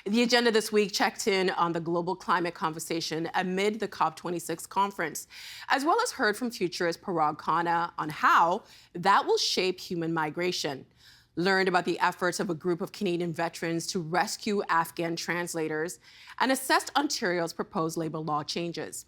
The agenda this week checked in on the global climate conversation amid the COP26 conference, as well as heard from futurist Parag Khanna on how that will shape human migration. Learned about the efforts of a group of Canadian veterans to rescue Afghan translators, and assessed Ontario's proposed labour law changes.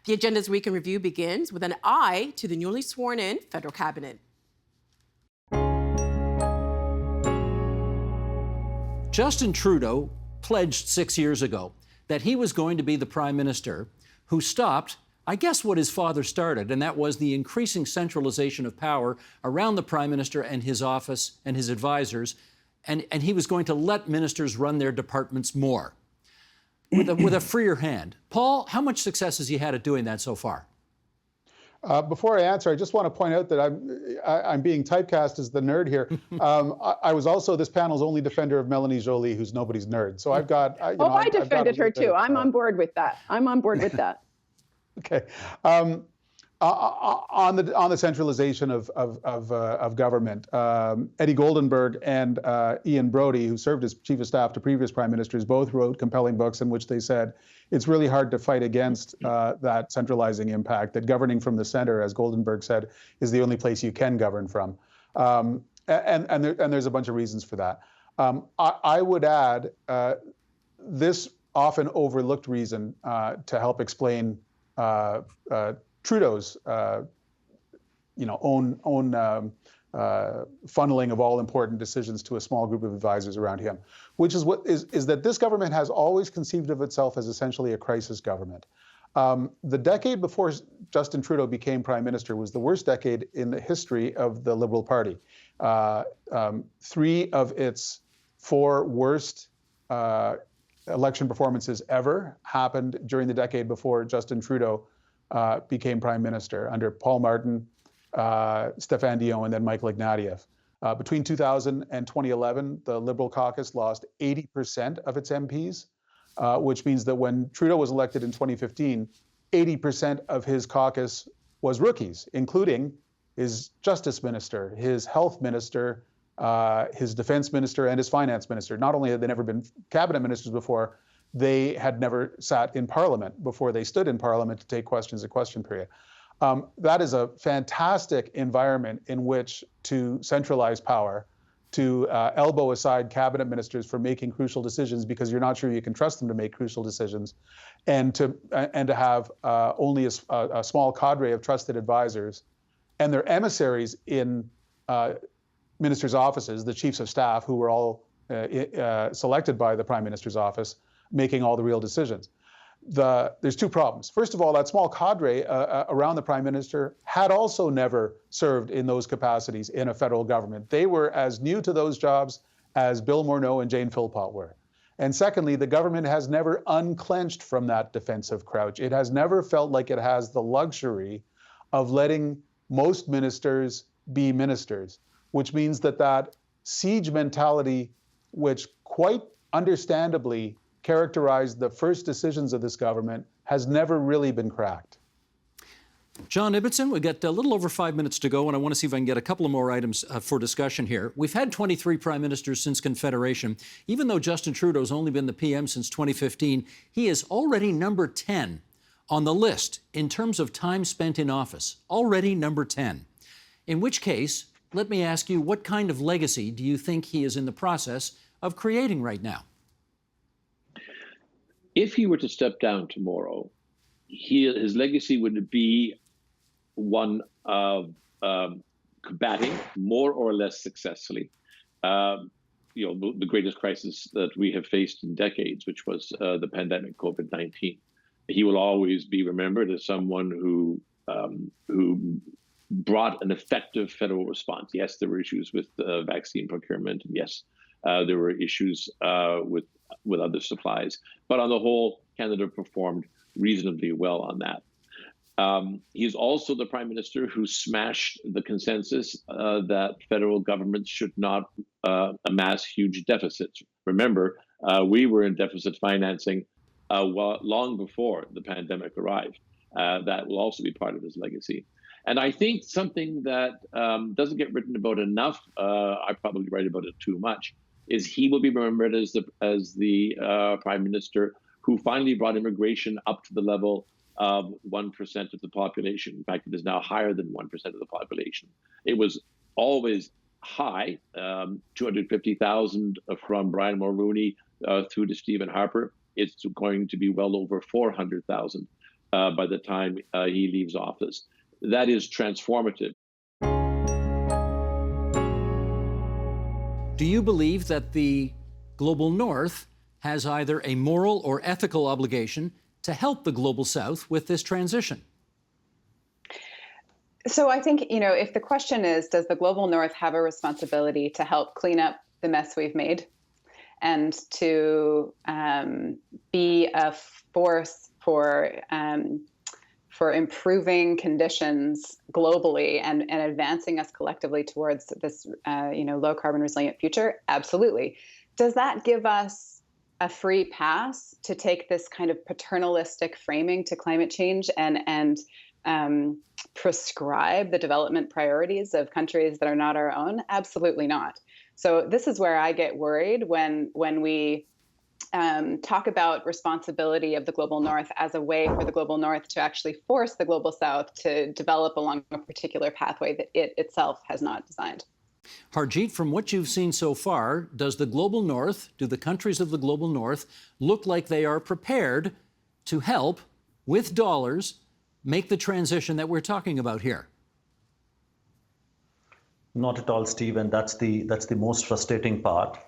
The agenda's week in review begins with an eye to the newly sworn-in federal cabinet. Justin Trudeau pledged 6 years ago that he was going to be the prime minister who stopped, I guess, what his father started, and that was the increasing centralization of power around the prime minister and his office and his advisors, and he was going to let ministers run their departments more with a freer hand. Paul, how much success has he had at doing that so far? Before I answer, I just want to point out that I'm being typecast as the nerd here. I was also this panel's only defender of Melanie Joly, who's nobody's nerd. So I've got. I defended her too. I'm on board with that. I'm on board with that. Okay. On the centralization of government, Eddie Goldenberg and Ian Brody, who served as chief of staff to previous prime ministers, both wrote compelling books in which they said it's really hard to fight against that centralizing impact, that governing from the center, as Goldenberg said, is the only place you can govern from. And there's a bunch of reasons for that. I would add this often overlooked reason to help explain Trudeau's, own funneling of all important decisions to a small group of advisors around him, which is that this government has always conceived of itself as essentially a crisis government. The decade before Justin Trudeau became prime minister was the worst decade in the history of the Liberal Party. 3 of its 4 worst election performances ever happened during the decade before Justin Trudeau became prime minister, under Paul Martin, Stéphane Dion, and then Michael Ignatieff. Between 2000 and 2011, the Liberal caucus lost 80% of its MPs, which means that when Trudeau was elected in 2015, 80% of his caucus was rookies, including his justice minister, his health minister, his defense minister, and his finance minister. Not only had they never been cabinet ministers before, they had never sat in Parliament before they stood in Parliament to take questions at question period. That is a fantastic environment in which to centralize power, to elbow aside cabinet ministers for making crucial decisions because you're not sure you can trust them to make crucial decisions, and to have only a small cadre of trusted advisors and their emissaries in ministers' offices, the chiefs of staff, who were all selected by the prime minister's office, making all the real decisions. There's 2 problems. First of all, that small cadre around the prime minister had also never served in those capacities in a federal government. They were as new to those jobs as Bill Morneau and Jane Philpott were. And secondly, the government has never unclenched from that defensive crouch. It has never felt like it has the luxury of letting most ministers be ministers, which means that siege mentality, which quite understandably characterized the first decisions of this government, has never really been cracked. John Ibbitson, we've got a little over 5 minutes to go, and I want to see if I can get a couple of more items for discussion here. We've had 23 prime ministers since Confederation. Even though Justin Trudeau's only been the PM since 2015, he is already number 10 on the list in terms of time spent in office. Already number 10. In which case, let me ask you, what kind of legacy do you think he is in the process of creating right now? If he were to step down tomorrow, his legacy would be one of combating more or less successfully, the greatest crisis that we have faced in decades, which was the pandemic, COVID-19. He will always be remembered as someone who brought an effective federal response. Yes, there were issues with vaccine procurement, and yes, there were issues with other supplies. But on the whole, Canada performed reasonably well on that. He's also the prime minister who smashed the consensus that federal governments should not amass huge deficits. Remember, we were in deficit financing long before the pandemic arrived. That will also be part of his legacy. And I think something that doesn't get written about enough, I probably write about it too much, is he will be remembered as the prime minister who finally brought immigration up to the level of 1% of the population. In fact, it is now higher than 1% of the population. It was always high, 250,000 from Brian Mulroney through to Stephen Harper. It's going to be well over 400,000 by the time he leaves office. That is transformative. Do you believe that the global North has either a moral or ethical obligation to help the global South with this transition? So I think, if the question is, does the global North have a responsibility to help clean up the mess we've made and to be a force for improving conditions globally and advancing us collectively towards this, low carbon resilient future? Absolutely. Does that give us a free pass to take this kind of paternalistic framing to climate change and prescribe the development priorities of countries that are not our own? Absolutely not. So this is where I get worried when we talk about responsibility of the global North as a way for the global North to actually force the global South to develop along a particular pathway that it itself has not designed. Harjeet, from what you've seen so far, does the global North, do the countries of the global North look like they are prepared to help, with dollars, make the transition that we're talking about here? Not at all, Steve, and that's the most frustrating part.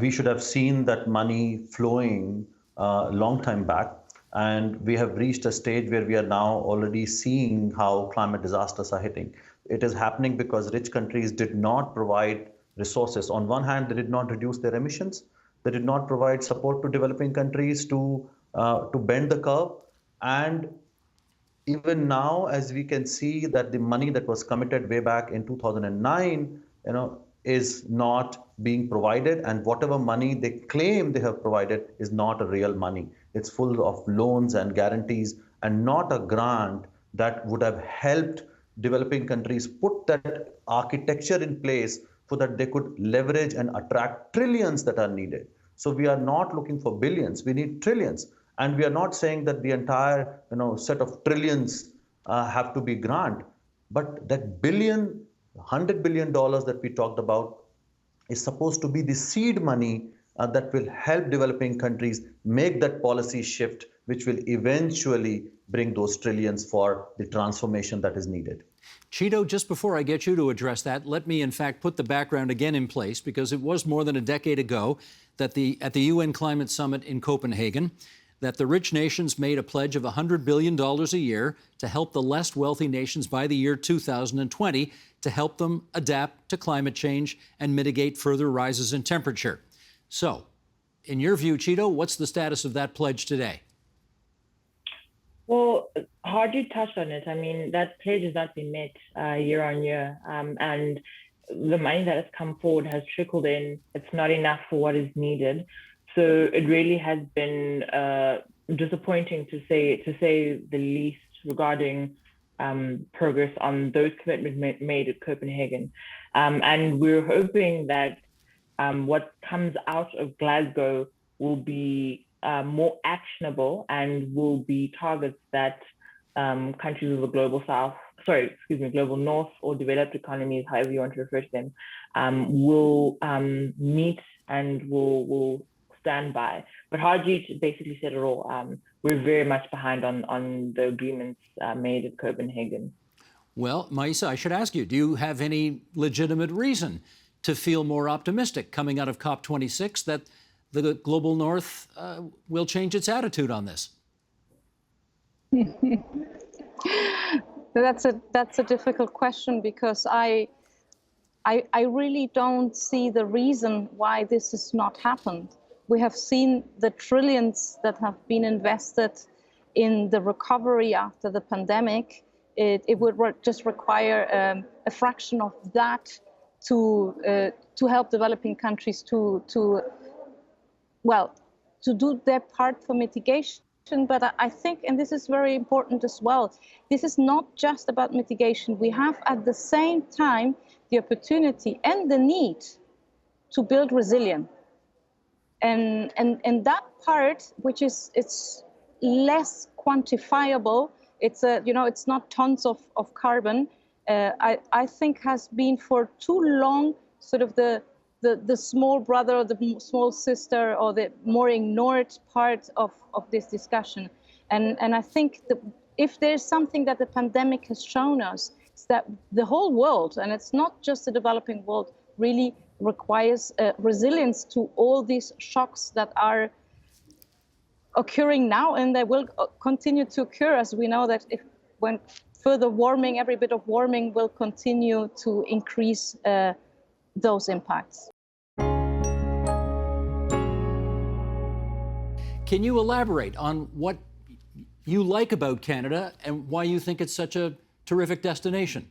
We should have seen that money flowing a long time back, and we have reached a stage where we are now already seeing how climate disasters are hitting. It is happening because rich countries did not provide resources. On one hand, they did not reduce their emissions. They did not provide support to developing countries to bend the curve. And even now, as we can see that the money that was committed way back in 2009, is not being provided, and whatever money they claim they have provided is not a real money. It's full of loans and guarantees and not a grant that would have helped developing countries put that architecture in place so that they could leverage and attract trillions that are needed. So we are not looking for billions, we need trillions. And we are not saying that the entire set of trillions have to be grant, but that $100 billion that we talked about is supposed to be the seed money that will help developing countries make that policy shift, which will eventually bring those trillions for the transformation that is needed. Cheeto, just before I get you to address that, let me in fact put the background again in place, because it was more than a decade ago that at the UN Climate Summit in Copenhagen, that the rich nations made a pledge of $100 billion a year to help the less wealthy nations by the year 2020 to help them adapt to climate change and mitigate further rises in temperature. So, in your view, Cheeto, what's the status of that pledge today? Well, Harjeet touched on it. I mean, that pledge has not been met year on year. And the money that has come forward has trickled in. It's not enough for what is needed. So it really has been disappointing to say the least regarding progress on those commitments made at Copenhagen. And we're hoping that what comes out of Glasgow will be more actionable and will be targets that countries of the global global North or developed economies, however you want to refer to them, will meet and will stand by. But Harjeet basically said it all. We're very much behind on the agreements made at Copenhagen. Well, Maisa, I should ask you, do you have any legitimate reason to feel more optimistic coming out of COP26 that the global North will change its attitude on this? That's a difficult question, because I really don't see the reason why this has not happened. We have seen the trillions that have been invested in the recovery after the pandemic. It would just require a fraction of that to help developing countries to do their part for mitigation. But I think, and this is very important as well, this is not just about mitigation. We have at the same time the opportunity and the need to build resilience. And that part, which is it's less quantifiable, it's not tons of carbon. I think has been for too long sort of the small brother or the small sister or the more ignored part of this discussion. And I think if there's something that the pandemic has shown us, it's that the whole world, and it's not just the developing world, really requires resilience to all these shocks that are occurring now, and they will continue to occur, as we know that when further warming, every bit of warming will continue to increase those impacts. Can you elaborate on what you like about Canada and why you think it's such a terrific destination?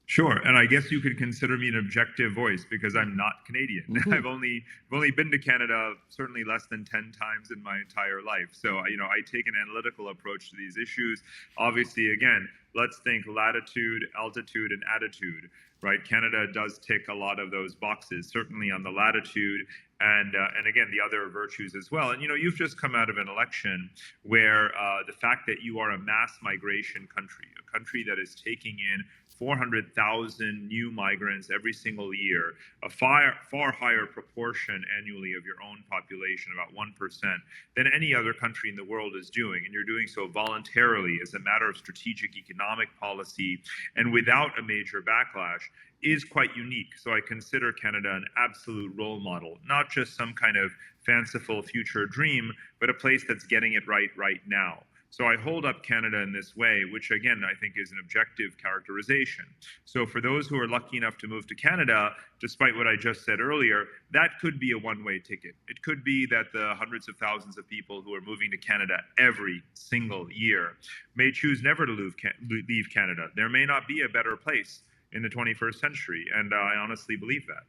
Sure, and I guess you could consider me an objective voice because I'm not Canadian. Mm-hmm. I've only been to Canada certainly less than 10 times in my entire life. So, I take an analytical approach to these issues. Obviously, again, let's think latitude, altitude, and attitude, right? Canada does tick a lot of those boxes, certainly on the latitude, and again, the other virtues as well. And, you've just come out of an election where the fact that you are a mass migration country, a country that is taking in 400,000 new migrants every single year, a far higher proportion annually of your own population, about 1%, than any other country in the world is doing. And you're doing so voluntarily as a matter of strategic economic policy and without a major backlash is quite unique. So I consider Canada an absolute role model, not just some kind of fanciful future dream, but a place that's getting it right now. So I hold up Canada in this way, which again, I think is an objective characterization. So for those who are lucky enough to move to Canada, despite what I just said earlier, that could be a one-way ticket. It could be that the hundreds of thousands of people who are moving to Canada every single year may choose never to leave Canada. There may not be a better place in the 21st century, and I honestly believe that.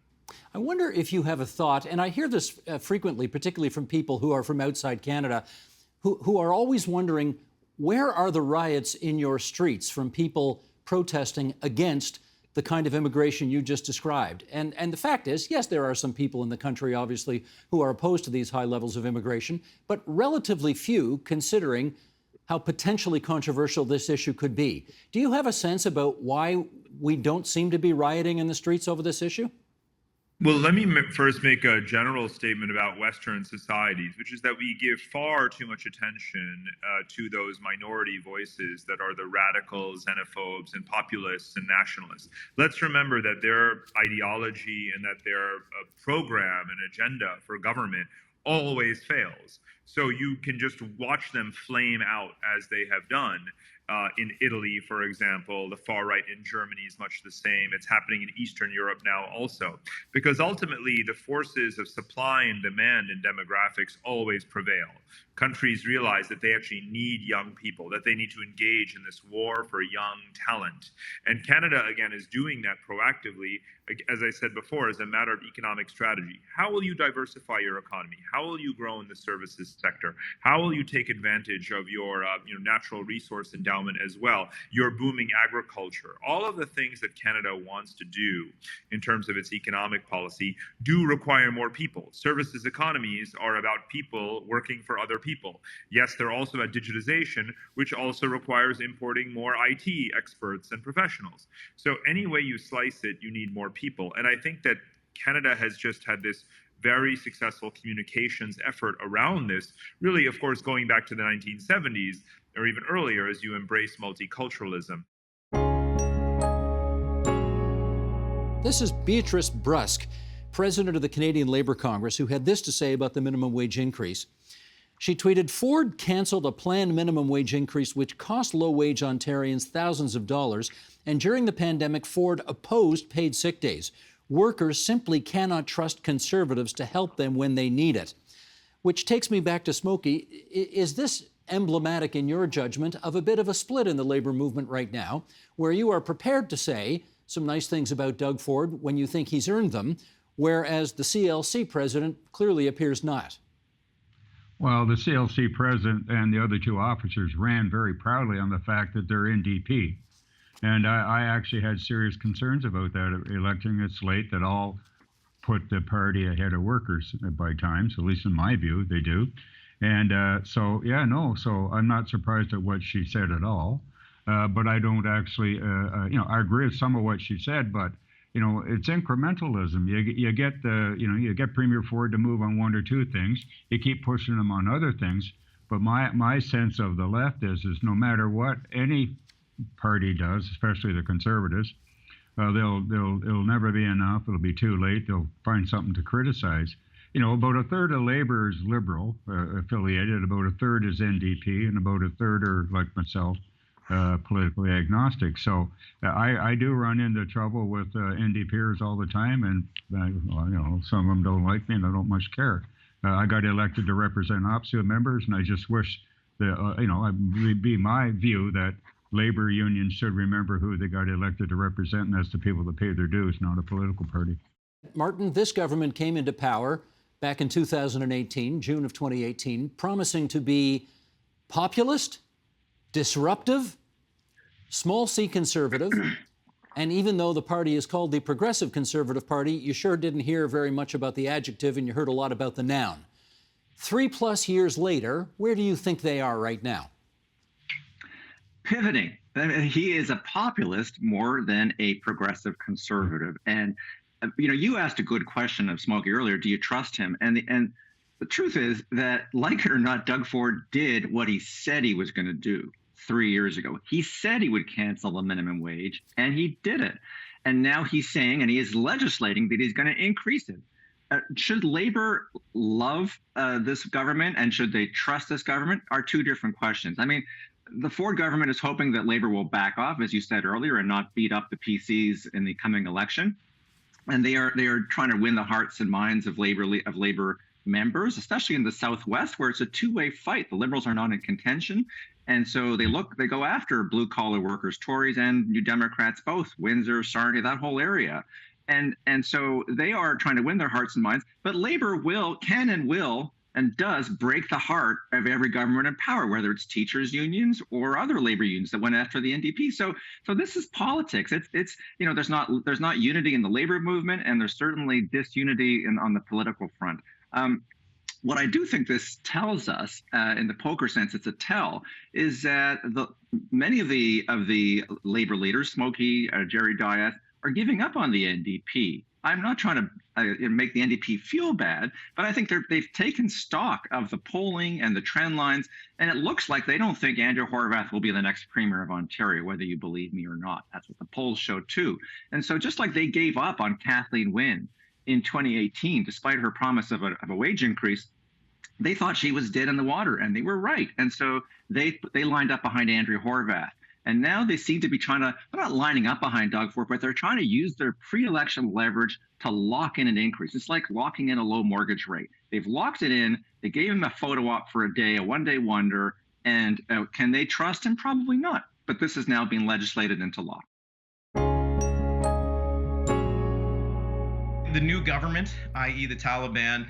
I wonder if you have a thought, and I hear this frequently, particularly from people who are from outside Canada, who are always wondering, where are the riots in your streets from people protesting against the kind of immigration you just described? And the fact is, yes, there are some people in the country, obviously, who are opposed to these high levels of immigration, but relatively few, considering how potentially controversial this issue could be. Do you have a sense about why we don't seem to be rioting in the streets over this issue? Well, let me first make a general statement about Western societies, which is that we give far too much attention to those minority voices that are the radicals, xenophobes, and populists and nationalists. Let's remember that their ideology and that their program and agenda for government always fails. So you can just watch them flame out as they have done. In Italy, for example, the far right in Germany is much the same. It's happening in Eastern Europe now also, because ultimately the forces of supply and demand in demographics always prevail. Countries realize that they actually need young people, that they need to engage in this war for young talent. And Canada, again, is doing that proactively, as I said before, as a matter of economic strategy. How will you diversify your economy? How will you grow in the services sector? How will you take advantage of your natural resource endowment as well, your booming agriculture? All of the things that Canada wants to do in terms of its economic policy do require more people. Services economies are about people working for other people. Yes, they're also about digitization, which also requires importing more IT experts and professionals. So any way you slice it, you need more people. And I think that Canada has just had this very successful communications effort around this, really, of course, going back to the 1970s or even earlier as you embrace multiculturalism. This is Beatrice Brusk, president of the Canadian Labour Congress, who had this to say about the minimum wage increase. She tweeted, "Ford canceled a planned minimum wage increase which cost low-wage Ontarians thousands of dollars, and during the pandemic, Ford opposed paid sick days. Workers simply cannot trust Conservatives to help them when they need it." Which takes me back to Smokey. Is this emblematic, in your judgment, of a bit of a split in the Labour movement right now, where you are prepared to say some nice things about Doug Ford when you think he's earned them, whereas the CLC president clearly appears not? Well, the CLC president and the other two officers ran very proudly on the fact that they're NDP. And I actually had serious concerns about that election. It's late that all put the party ahead of workers by times, at least in my view, they do. And so I'm not surprised at what she said at all. But I don't actually, I agree with some of what she said, but it's incrementalism. You get Premier Ford to move on one or two things. You keep pushing them on other things. But my sense of the left is no matter what any party does, especially the Conservatives, it'll never be enough. It'll be too late. They'll find something to criticize. About a third of Labour is Liberal affiliated, about a third is NDP, and about a third are, like myself, politically agnostic. So I do run into trouble with NDPers all the time, and some of them don't like me, and I don't much care. I got elected to represent opposite members, and I just wish that it'd be my view that labor unions should remember who they got elected to represent, and that's the people that pay their dues, not a political party. Martin, this government came into power back in 2018, June of 2018, promising to be populist, disruptive, small c conservative, and even though the party is called the Progressive Conservative Party, you sure didn't hear very much about the adjective and you heard a lot about the noun. 3+ years later, where do you think they are right now? Pivoting. I mean, he is a populist more than a progressive conservative. And, you asked a good question of Smokey earlier, do you trust him? And the truth is that, like it or not, Doug Ford did what he said he was going to do 3 years ago. He said he would cancel the minimum wage, and he did it. And now he's saying, and he is legislating, that he's going to increase it. Should Labor love this government and should they trust this government are two different questions. I mean, the Ford government is hoping that Labor will back off, as you said earlier, and not beat up the PCs in the coming election. And they are trying to win the hearts and minds of Labor members, especially in the Southwest, where it's a two-way fight. The Liberals are not in contention. And so they go after blue-collar workers, Tories and New Democrats, both, Windsor, Sarnia, that whole area. And so they are trying to win their hearts and minds. But Labor can and does break the heart of every government in power, whether it's teachers unions or other labor unions that went after the NDP. So this is politics. It's there's not unity in the labor movement, and there's certainly disunity on the political front. What I do think this tells us, in the poker sense, it's a tell, is that many of the labor leaders, Smokey, Jerry Dias, are giving up on the NDP. I'm not trying to make the NDP feel bad, but I think they've taken stock of the polling and the trend lines, and it looks like they don't think Andrew Horwath will be the next Premier of Ontario, whether you believe me or not. That's what the polls show too. And so just like they gave up on Kathleen Wynne in 2018, despite her promise of a wage increase, they thought she was dead in the water, and they were right. And so they lined up behind Andrew Horwath. And now they seem to be they're not lining up behind Doug Ford, but they're trying to use their pre-election leverage to lock in an increase. It's like locking in a low mortgage rate. They've locked it in. They gave him a photo op for a day, a one-day wonder. And can they trust him? Probably not. But this is now being legislated into law. The new government, i.e. the Taliban,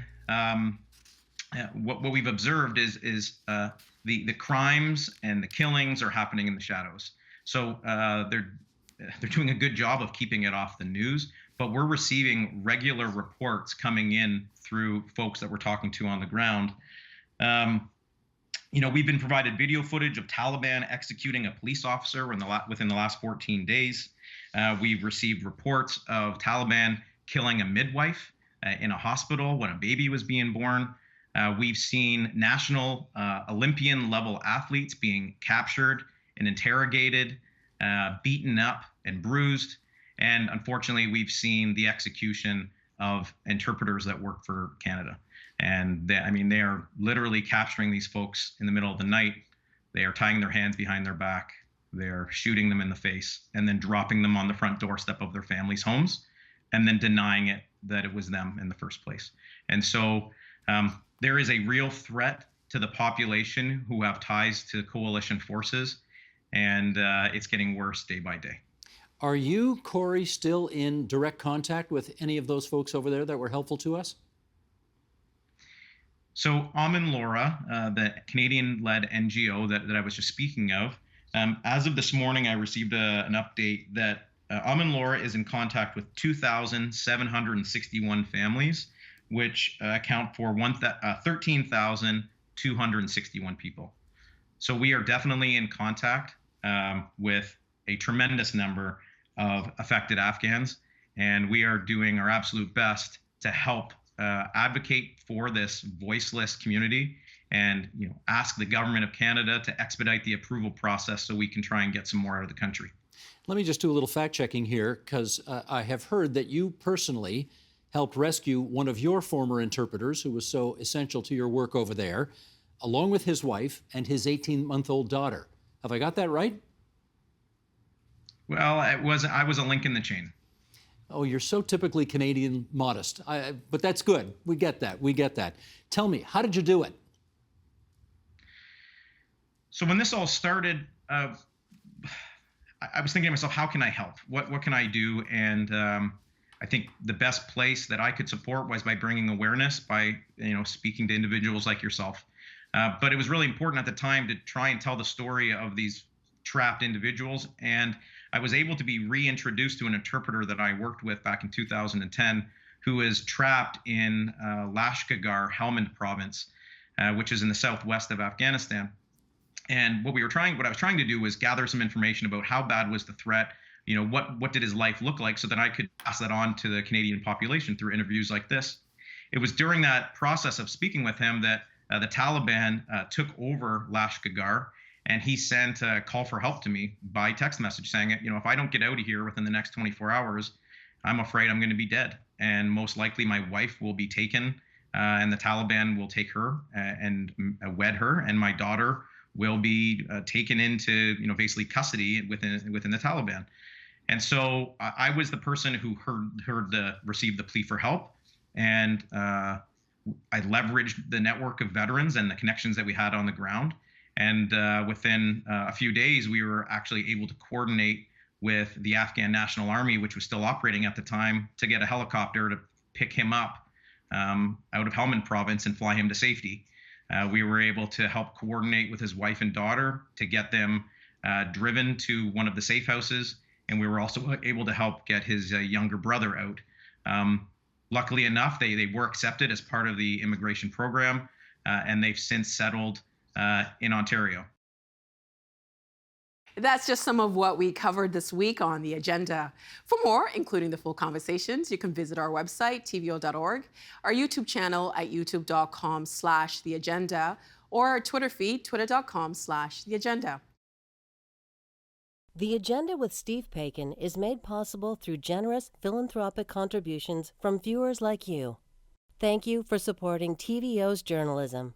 what we've observed is the crimes and the killings are happening in the shadows. So they're doing a good job of keeping it off the news, but we're receiving regular reports coming in through folks that we're talking to on the ground. We've been provided video footage of Taliban executing a police officer within the last 14 days. We've received reports of Taliban killing a midwife in a hospital when a baby was being born. We've seen national Olympian level athletes being captured and interrogated, beaten up and bruised. And unfortunately, we've seen the execution of interpreters that work for Canada. And they are literally capturing these folks in the middle of the night. They are tying their hands behind their back. They're shooting them in the face and then dropping them on the front doorstep of their families' homes and then denying it that it was them in the first place. And so there is a real threat to the population who have ties to coalition forces, and it's getting worse day by day. Are you, Corey, still in direct contact with any of those folks over there that were helpful to us? So Amin Laura, the Canadian-led NGO that I was just speaking of, as of this morning, I received an update that Amin Laura is in contact with 2,761 families, which account for 13,261 people. So we are definitely in contact with a tremendous number of affected Afghans, and we are doing our absolute best to help advocate for this voiceless community and ask the government of Canada to expedite the approval process so we can try and get some more out of the country. Let me just do a little fact checking here, because I have heard that you personally helped rescue one of your former interpreters who was so essential to your work over there, along with his wife and his 18-month-old daughter. Have I got that right? Well, I was a link in the chain. Oh, you're so typically Canadian modest. But that's good. We get that. We get that. Tell me, how did you do it? So when this all started, I was thinking to myself, how can I help? What can I do? And I think the best place that I could support was by bringing awareness, by speaking to individuals like yourself. But it was really important at the time to try and tell the story of these trapped individuals. And I was able to be reintroduced to an interpreter that I worked with back in 2010, who is trapped in Lashkargah, Helmand province, which is in the southwest of Afghanistan. And what I was trying to do was gather some information about how bad was the threat, what did his life look like, so that I could pass that on to the Canadian population through interviews like this. It was during that process of speaking with him that the Taliban took over Lashkargah, and he sent a call for help to me by text message saying, if I don't get out of here within the next 24 hours, I'm afraid I'm going to be dead. And most likely my wife will be taken, and the Taliban will take her and wed her, and my daughter will be taken into, basically custody within the Taliban. And so I was the person who received the plea for help, and I leveraged the network of veterans and the connections that we had on the ground. And within a few days, we were actually able to coordinate with the Afghan National Army, which was still operating at the time, to get a helicopter to pick him up out of Helmand province and fly him to safety. We were able to help coordinate with his wife and daughter to get them driven to one of the safe houses. And we were also able to help get his younger brother out. Luckily enough, they were accepted as part of the immigration program, and they've since settled in Ontario. That's just some of what we covered this week on The Agenda. For more, including the full conversations, you can visit our website, tvo.org, our YouTube channel at youtube.com/theagenda, or our Twitter feed, twitter.com/theagenda. The Agenda with Steve Paikin is made possible through generous philanthropic contributions from viewers like you. Thank you for supporting TVO's journalism.